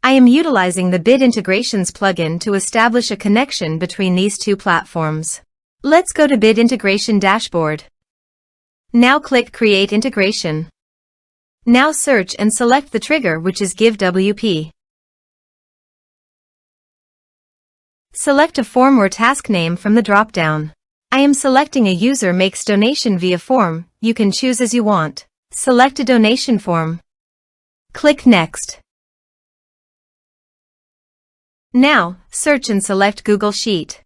I am utilizing the Bit Integrations plugin to establish a connection between these two platforms. Let's go to Bit Integration Dashboard. Now click Create Integration. Now search and select the trigger, which is GiveWP. Select a form or task name from the drop-down. I am selecting a user makes donation via form. You can choose as you want. Select a donation form. Click Next. Now, search and select Google Sheet.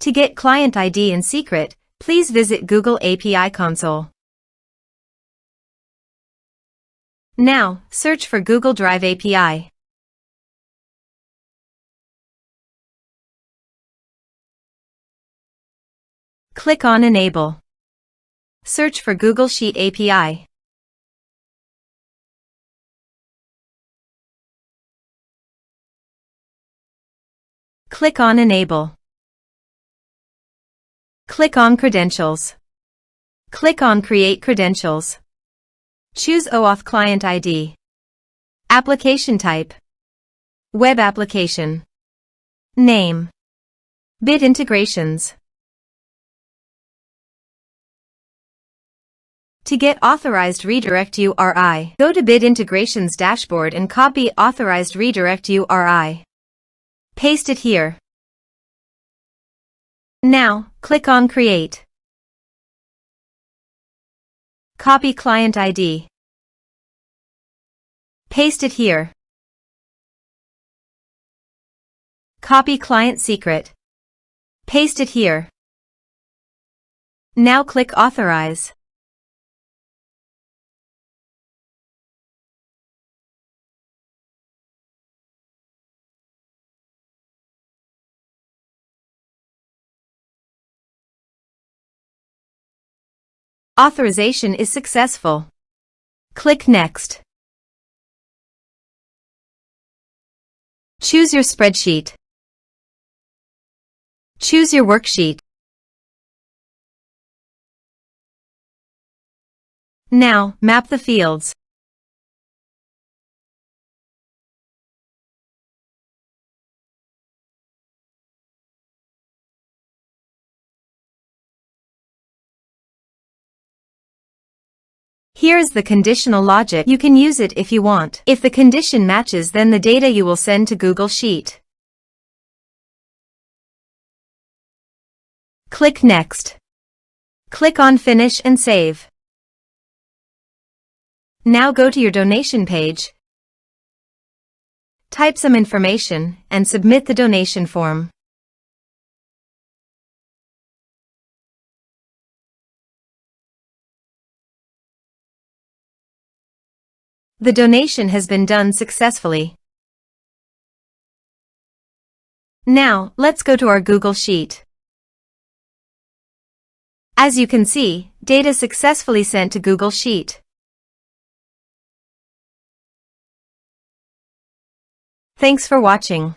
To get client ID and secret, please visit Google API Console. Now, search for Google Drive API. Click on Enable. Search for Google Sheet API. Click on Enable. Click on Credentials. Click on Create Credentials. Choose OAuth Client ID. Application type. Web application. Name. Bit Integrations. To get authorized redirect URI, go to Bit Integrations Dashboard and copy authorized redirect URI. Paste it here. Now, click on Create. Copy client ID. Paste it here. Copy client secret. Paste it here. Now click Authorize. Authorization is successful. Click Next. Choose your spreadsheet. Choose your worksheet. Now, map the fields. Here is the conditional logic. You can use it if you want. If the condition matches, then the data you will send to Google Sheet. Click Next. Click on Finish and Save. Now go to your donation page. Type some information and submit the donation form. The donation has been done successfully. Now, let's go to our Google Sheet. As you can see, data successfully sent to Google Sheet. Thanks for watching.